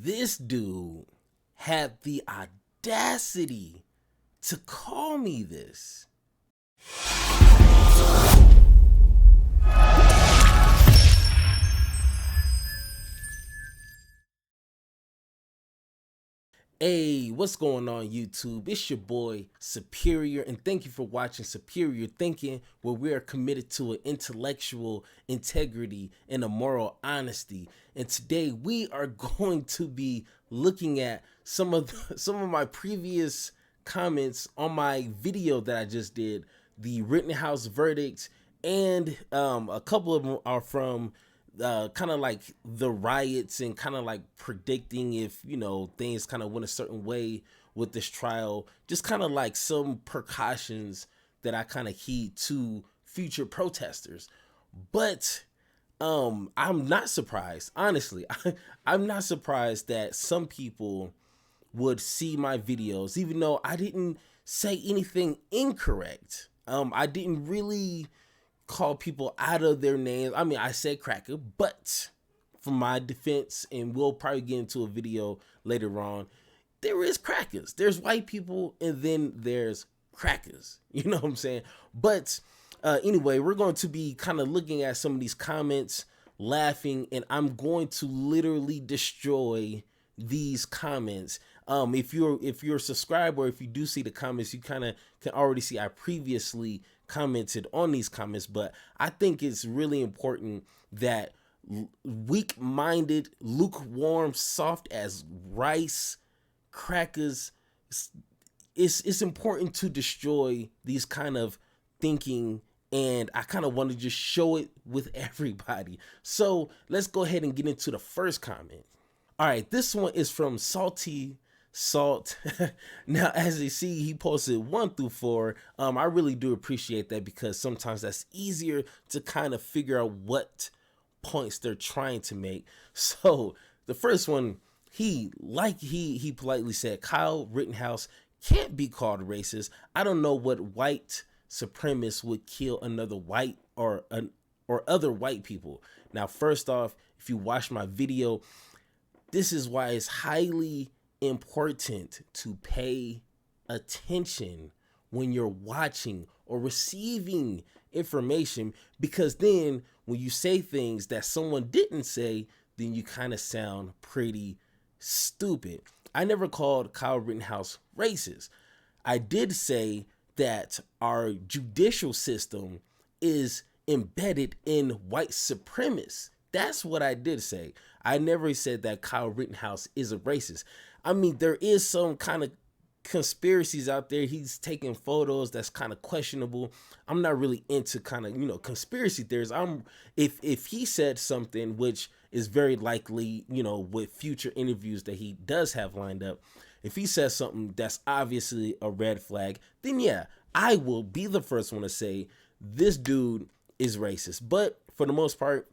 this dude had the audacity to call me this. Hey, what's going on YouTube? It's your boy Superior, and thank you for watching Superior Thinking, where we are committed to an intellectual integrity and a moral honesty. And today we are going to be looking at some of my previous comments on my video that I just did, the Rittenhouse verdict, and a couple of them are from kind of like the riots and kind of like predicting if, you know, things kind of went a certain way with this trial, just kind of like some precautions that I kind of heed to future protesters. But I'm not surprised, honestly. I'm not surprised that some people would see my videos, even though I didn't say anything incorrect. I didn't really call people out of their names. I mean, I said cracker, but for my defense, and we'll probably get into a video later on, there is crackers. There's white people, and then there's crackers. You know what I'm saying? But anyway, we're going to be kind of looking at some of these comments, laughing, and I'm going to literally destroy these comments. If you're subscribed, or if you do see the comments, you kind of can already see I previously commented on these comments, but I think it's really important that weak-minded, lukewarm, soft as rice crackers, it's important to destroy these kind of thinking, and I kind of want to just show it with everybody. So let's go ahead and get into the first comment. All right, this one is from Salty Salt. Now, as you see, he posted 1 through 4. I really do appreciate that, because sometimes that's easier to kind of figure out what points they're trying to make. So the first one, he politely said, Kyle Rittenhouse can't be called racist. I don't know what white supremacist would kill another white or other white people. Now, first off, if you watch my video, this is why it's highly important to pay attention when you're watching or receiving information, because then when you say things that someone didn't say, then you kind of sound pretty stupid. I never called Kyle Rittenhouse racist. I did say that our judicial system is embedded in white supremacists. That's what I did say. I never said that Kyle Rittenhouse is a racist. I mean, there is some kind of conspiracies out there. He's taking photos that's kind of questionable. I'm not really into kind of, you know, conspiracy theories. If he said something, which is very likely, you know, with future interviews that he does have lined up, if he says something that's obviously a red flag, then yeah, I will be the first one to say this dude is racist. But for the most part,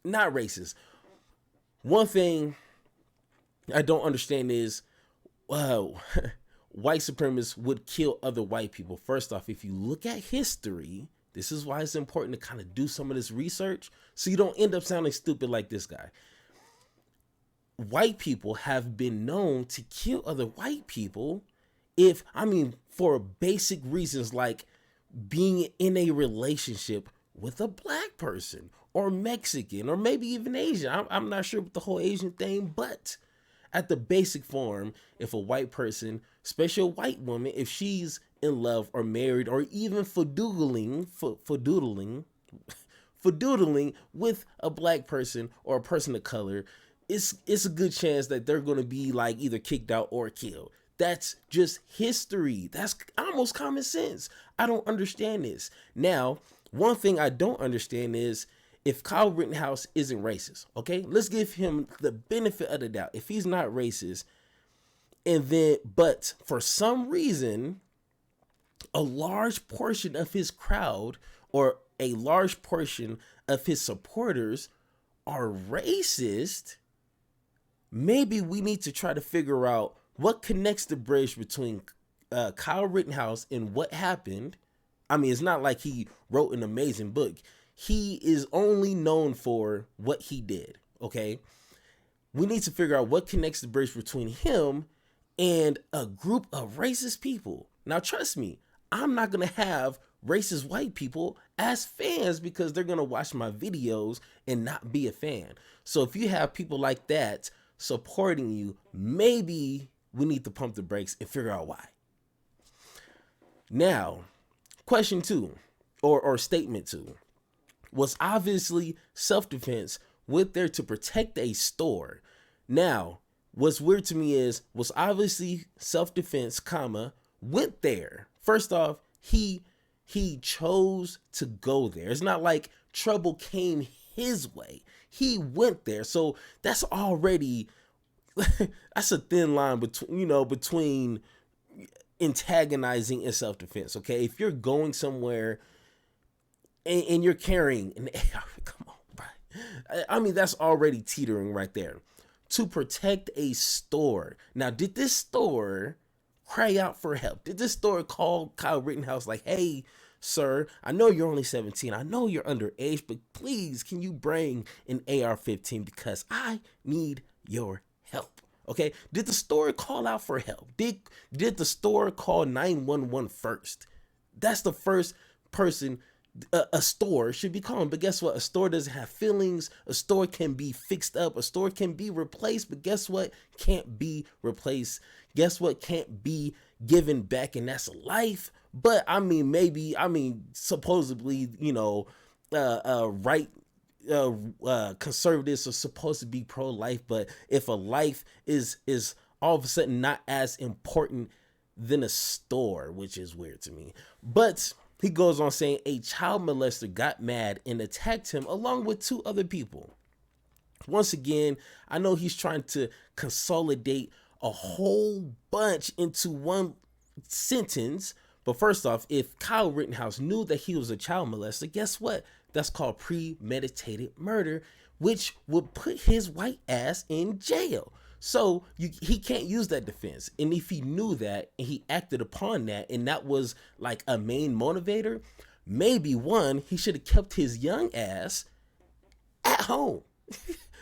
not racist. One thing I don't understand is, wow, white supremacists would kill other white people. First off, if you look at history, this is why it's important to kind of do some of this research so you don't end up sounding stupid like this guy. White people have been known to kill other white people for basic reasons like being in a relationship with a black person or Mexican or maybe even Asian. I'm not sure with the whole Asian thing, but at the basic form, if a white person, especially a white woman, if she's in love or married or even fadoodling with a black person or a person of color, it's a good chance that they're going to be like either kicked out or killed. That's just history. That's almost common sense. I don't understand this. Now, one thing I don't understand is if Kyle Rittenhouse isn't racist, okay? Let's give him the benefit of the doubt. If he's not racist, but for some reason, a large portion of his crowd or a large portion of his supporters are racist, maybe we need to try to figure out what connects the bridge between Kyle Rittenhouse and what happened. I mean, it's not like he wrote an amazing book. He is only known for what he did, okay? we need to figure out what connects the bridge between him and a group of racist people. Now, trust me, I'm not going to have racist white people as fans because they're going to watch my videos and not be a fan. So if you have people like that supporting you, maybe we need to pump the brakes and figure out why. Now, question 2 or statement 2 was obviously self-defense went there to protect a store. Now, what's weird to me is was obviously self-defense, went there. First off, he chose to go there. It's not like trouble came his way. He went there. So that's already that's a thin line between antagonizing and self-defense. Okay, if you're going somewhere and you're carrying an AR, come on, bro. I mean, that's already teetering right there. To protect a store. Now, did this store cry out for help? Did this store call Kyle Rittenhouse like, hey, sir, I know you're only 17. I know you're underage, but please, can you bring an AR-15 because I need your help? Okay, did the store call out for help? Did the store call 911 first? That's the first person a store should be calling. But guess what? A store doesn't have feelings. A store can be fixed up. A store can be replaced. But guess what? Can't be replaced. Guess what? Can't be given back. And that's life. But I mean, supposedly, conservatives are supposed to be pro-life, but if a life is all of a sudden not as important than a store, which is weird to me. But he goes on saying a child molester got mad and attacked him along with 2 other people. Once again, I know he's trying to consolidate a whole bunch into one sentence. But first off, if Kyle Rittenhouse knew that he was a child molester, guess what? That's called premeditated murder, which would put his white ass in jail. So he can't use that defense. And if he knew that and he acted upon that and that was like a main motivator, maybe one, he should have kept his young ass at home.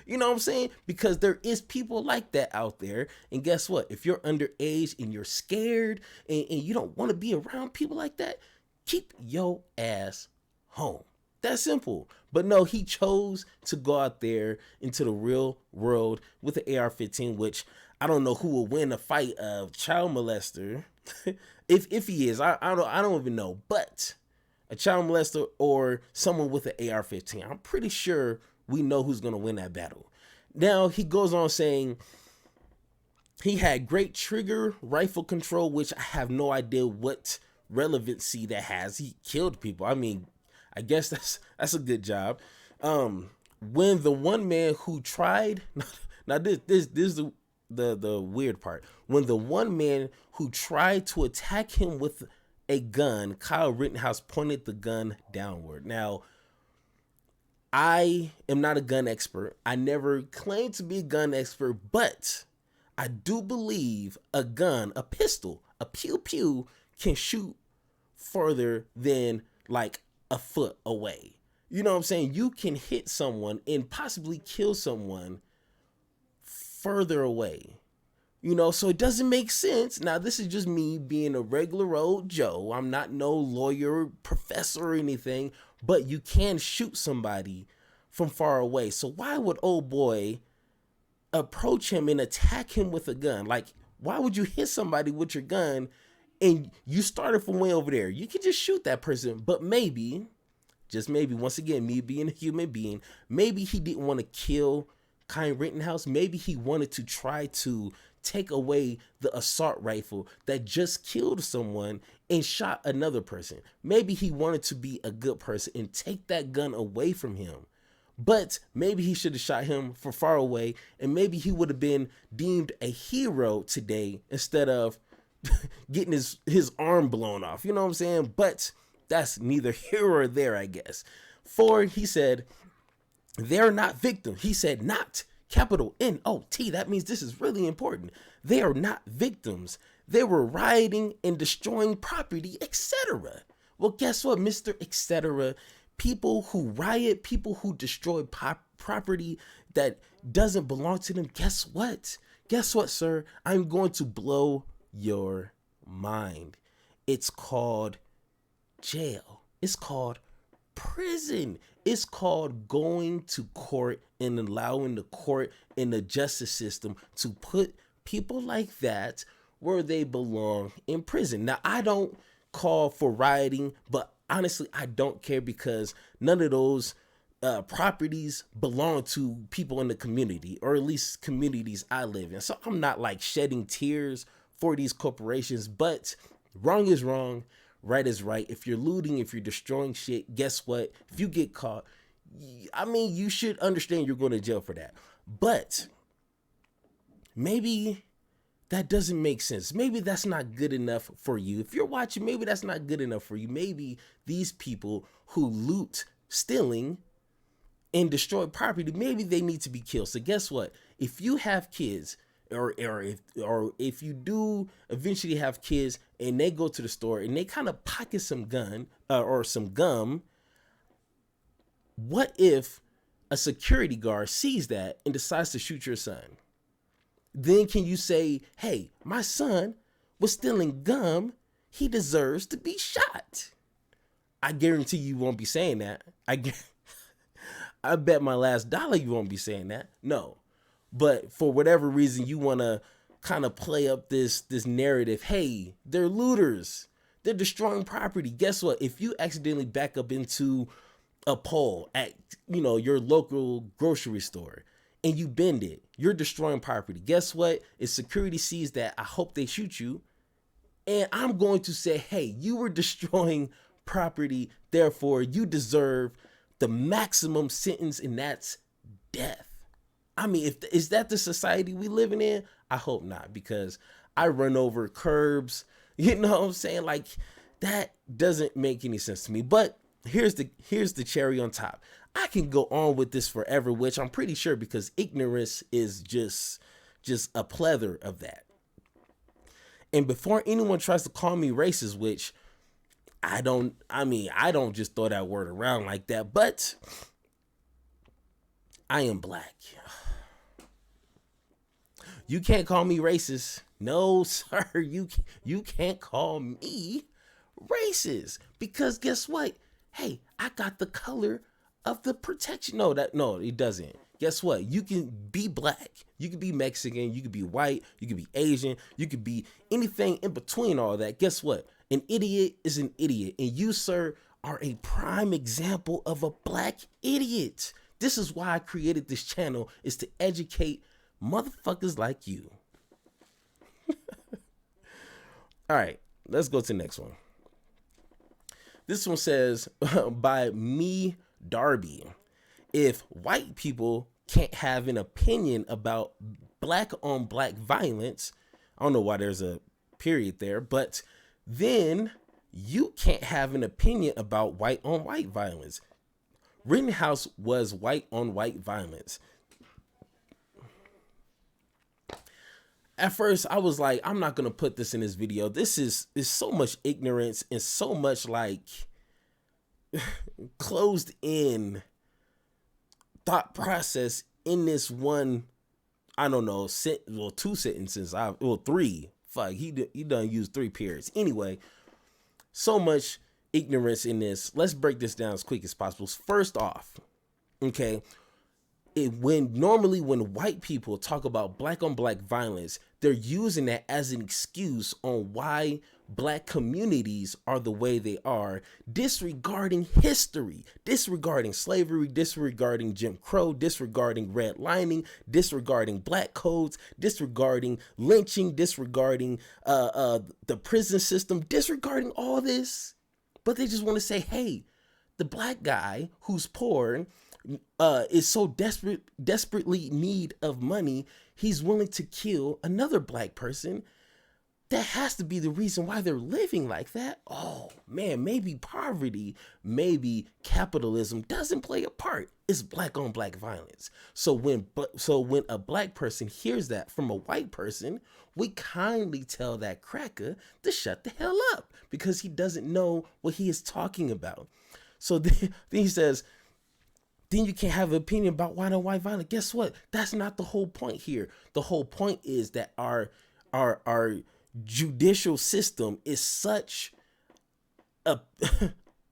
You know what I'm saying? Because there is people like that out there. And guess what? If you're underage and you're scared and you don't want to be around people like that, keep your ass home. That simple. But no, he chose to go out there into the real world with the AR-15, which I don't know who will win a fight of child molester. if he is, I don't even know. But a child molester or someone with an AR-15, I'm pretty sure we know who's going to win that battle. Now, he goes on saying he had great trigger rifle control, which I have no idea what relevancy that has. He killed people. I mean, I guess that's a good job. When the one man who tried, now this is the weird part. When the one man who tried to attack him with a gun, Kyle Rittenhouse pointed the gun downward. Now, I am not a gun expert. I never claimed to be a gun expert, but I do believe a gun, a pistol, a pew-pew can shoot further than like a foot away. You know what I'm saying? You can hit someone and possibly kill someone further away. You know, so it doesn't make sense. Now, this is just me being a regular old Joe. I'm not no lawyer, professor or anything, but you can shoot somebody from far away. So why would old boy approach him and attack him with a gun? Like, why would you hit somebody with your gun and you started from way over there? You could just shoot that person. But maybe, just maybe, once again, me being a human being, maybe he didn't want to kill Kyle Rittenhouse. Maybe he wanted to try to take away the assault rifle that just killed someone and shot another person. Maybe he wanted to be a good person and take that gun away from him. But maybe he should have shot him from far away, and maybe he would have been deemed a hero today instead of getting his arm blown off. You know what I'm saying? But that's neither here or there, I guess. 4, he said, they're not victims. He said not. Capital N-O-T. That means this is really important. They are not victims. They were rioting and destroying property, etc. Well, guess what, Mr. Etc. People who riot, people who destroy property, that doesn't belong to them, guess what? Guess what, sir? I'm going to blow your mind. It's called jail. It's called prison. It's called going to court and allowing the court and the justice system to put people like that where they belong, in prison. Now, I don't call for rioting, but honestly, I don't care, because none of those properties belong to people in the community, or at least communities I live in. So I'm not like shedding tears for these corporations, but wrong is wrong, right is right. If you're looting, if you're destroying shit, guess what? If you get caught, I mean, you should understand you're going to jail for that. But maybe that doesn't make sense. Maybe that's not good enough for you. If you're watching, maybe that's not good enough for you. Maybe these people who loot, stealing, and destroy property, maybe they need to be killed. So guess what? If you have kids, or if you do eventually have kids, and they go to the store and they kind of pocket some gun or some gum, what if a security guard sees that and decides to shoot your son? Then can you say, hey, my son was stealing gum, he deserves to be shot? I guarantee you won't be saying that. I bet my last dollar you won't be saying that. No. But for whatever reason, you want to kind of play up this narrative. Hey, they're looters. They're destroying property. Guess what? If you accidentally back up into a pole at, your local grocery store and you bend it, you're destroying property. Guess what? If security sees that, I hope they shoot you. And I'm going to say, hey, you were destroying property. Therefore, you deserve the maximum sentence, and that's death. I mean, is that the society we living in? I hope not, because I run over curbs. You know what I'm saying? Like, that doesn't make any sense to me. But here's the cherry on top. I can go on with this forever, which I'm pretty sure, because ignorance is just a plethora of that. And before anyone tries to call me racist, which I don't just throw that word around like that, but I am black. You can't call me racist. No, sir. You can't call me racist, because guess what? Hey, I got the color of the protection. No, it doesn't. Guess what? You can be black. You can be Mexican. You can be white. You can be Asian. You can be anything in between all that. Guess what? An idiot is an idiot. And you, sir, are a prime example of a black idiot. This is why I created this channel, is to educate motherfuckers like you. All right, let's go to the next one. This one says, by me, Darby, if white people can't have an opinion about black on black violence, I don't know why there's a period there, but then you can't have an opinion about white on white violence. Rittenhouse was white on white violence. At first, I was like, I'm not going to put this in this video. This is so much ignorance and so much like closed in thought process in this one, I don't know, two sentences. Three. Fuck, he done used 3 periods. Anyway, so much ignorance in this. Let's break this down as quick as possible. First off, okay, normally when white people talk about black on black violence, they're using that as an excuse on why black communities are the way they are, disregarding history, disregarding slavery, disregarding Jim Crow, disregarding redlining, disregarding black codes, disregarding lynching, disregarding the prison system, disregarding all this. But they just want to say, hey, the black guy who's poor is so desperately in need of money, he's willing to kill another black person. That has to be the reason why they're living like that. Oh man, maybe poverty, maybe capitalism doesn't play a part. It's black on black violence. So when a black person hears that from a white person, we kindly tell that cracker to shut the hell up, because he doesn't know what he is talking about. So then he says, then you can't have an opinion about why don't white violence. Guess what? That's not the whole point here. The whole point is that our judicial system is such a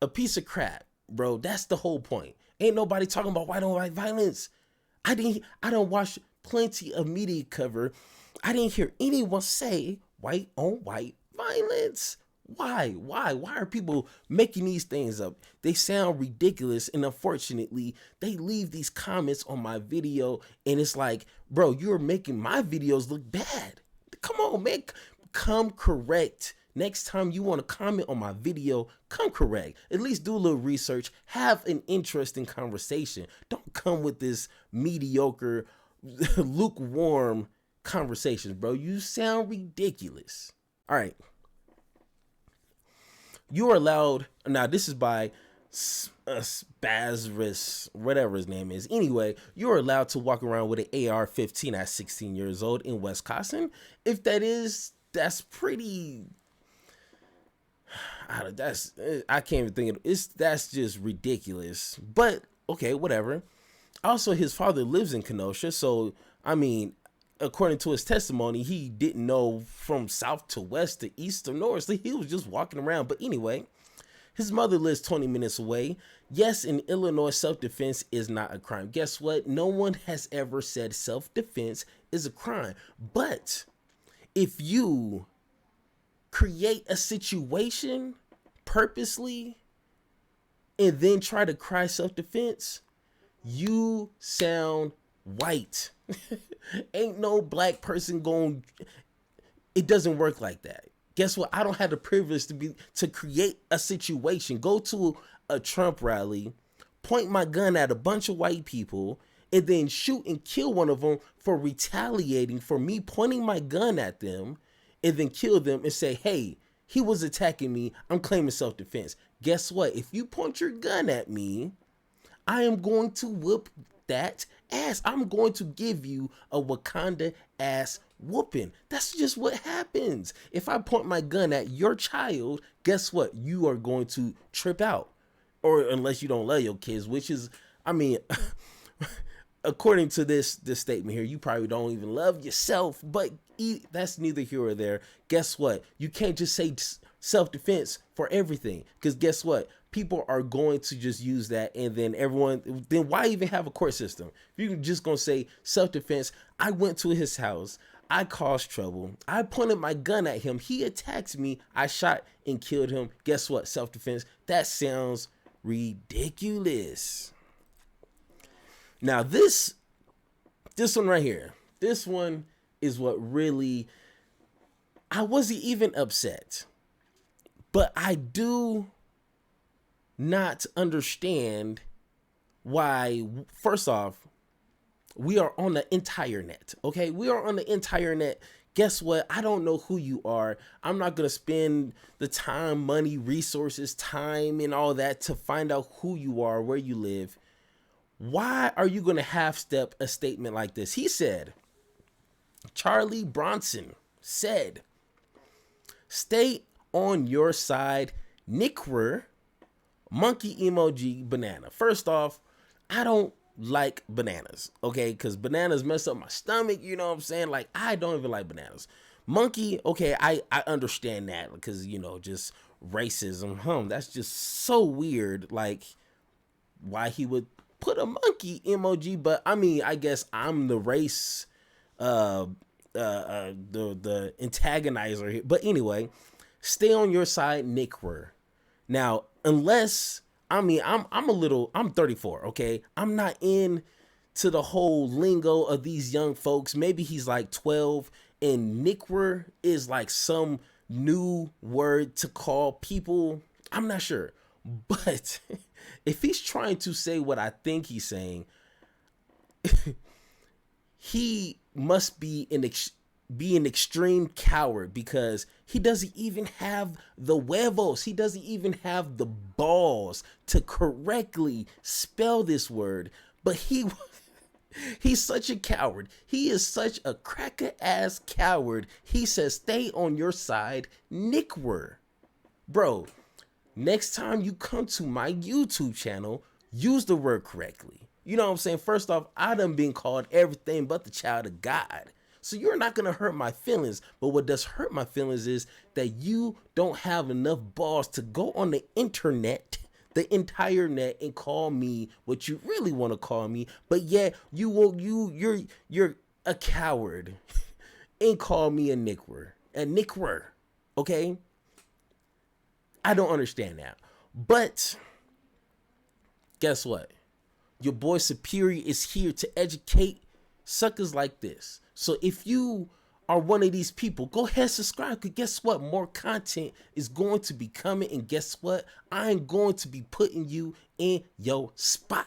a piece of crap, bro. That's the whole point. Ain't nobody talking about why don't white violence. I don't watch plenty of media cover. I didn't hear anyone say white on white violence. Why are people making these things up? They sound ridiculous, and unfortunately they leave these comments on my video, and it's like, bro, you're making my videos look bad. Come on, man, come correct. Next time you want to comment on my video, come correct. At least do a little research, have an interesting conversation. Don't come with this mediocre, lukewarm conversations, bro. You sound ridiculous. All right. You are allowed, now this is by Spazris, whatever his name is. Anyway, you're allowed to walk around with an AR-15 at 16 years old in Wisconsin. If that is, that's pretty, I can't even think of it. That's just ridiculous. But okay, whatever. Also, his father lives in Kenosha, so I mean, according to his testimony, he didn't know from south to west to east to north. So he was just walking around. But anyway, his mother lives 20 minutes away. Yes, in Illinois, self-defense is not a crime. Guess what? No one has ever said self-defense is a crime. But if you create a situation purposely and then try to cry self-defense, you sound white. Ain't no black person going, it doesn't work like that. Guess what? I don't have the privilege to create a situation, go to a Trump rally, point my gun at a bunch of white people, and then shoot and kill one of them for retaliating for me pointing my gun at them, and then kill them and say, hey, he was attacking me, I'm claiming self-defense. Guess what? If you point your gun at me, I am going to whoop that ass. I'm going to give you a Wakanda ass whooping. That's just what happens. If I point my gun at your child, guess what? You are going to trip out. Or unless you don't love your kids, which is, I mean, according to this statement here, you probably don't even love yourself, but that's neither here or there. Guess what? You can't just say self-defense for everything, because guess what? People are going to just use that, and then then why even have a court system? If you're just going to say self-defense, I went to his house, I caused trouble, I pointed my gun at him, he attacked me, I shot and killed him. Guess what? Self-defense. That sounds ridiculous. Now this one right here, this one is what really, I wasn't even upset, but I do not understand why. First off, we are on the entire net. Okay, we are on the entire net. Guess what? I don't know who you are. I'm not gonna spend the time, money, resources, time, and all that to find out who you are, where you live. Why are you gonna half-step a statement like this? He said, Charlie Bronson said, stay on your side, Nickwer, monkey emoji, banana. First off, I don't like bananas, okay? Because bananas mess up my stomach, you know what I'm saying? Like, I don't even like bananas. Monkey, okay, I understand that because, you know, just racism. That's just so weird. Like, why he would put a monkey emoji, but I mean, I guess I'm the race, the antagonizer here. But anyway, stay on your side, Nickwer. Now, unless, I mean, I'm 34, okay? I'm not in to the whole lingo of these young folks. Maybe he's like 12, and Nickwer is like some new word to call people. I'm not sure. But if he's trying to say what I think he's saying, he must be an extreme coward, because he doesn't even have the huevos. He doesn't even have the balls to correctly spell this word. But he's such a coward. He is such a cracker ass coward. He says, stay on your side, Nickwer. Bro, next time you come to my YouTube channel, use the word correctly. You know what I'm saying? First off, I done been called everything but the child of God. So you're not gonna hurt my feelings. But what does hurt my feelings is that you don't have enough balls to go on the internet, the entire net, and call me what you really want to call me. But yet you're a coward and call me a nickwer. A nickwer. Okay? I don't understand that. But guess what? Your boy Superior is here to educate suckers like this. So if you are one of these people, go ahead and subscribe, because guess what? More content is going to be coming, and guess what? I'm going to be putting you in your spot.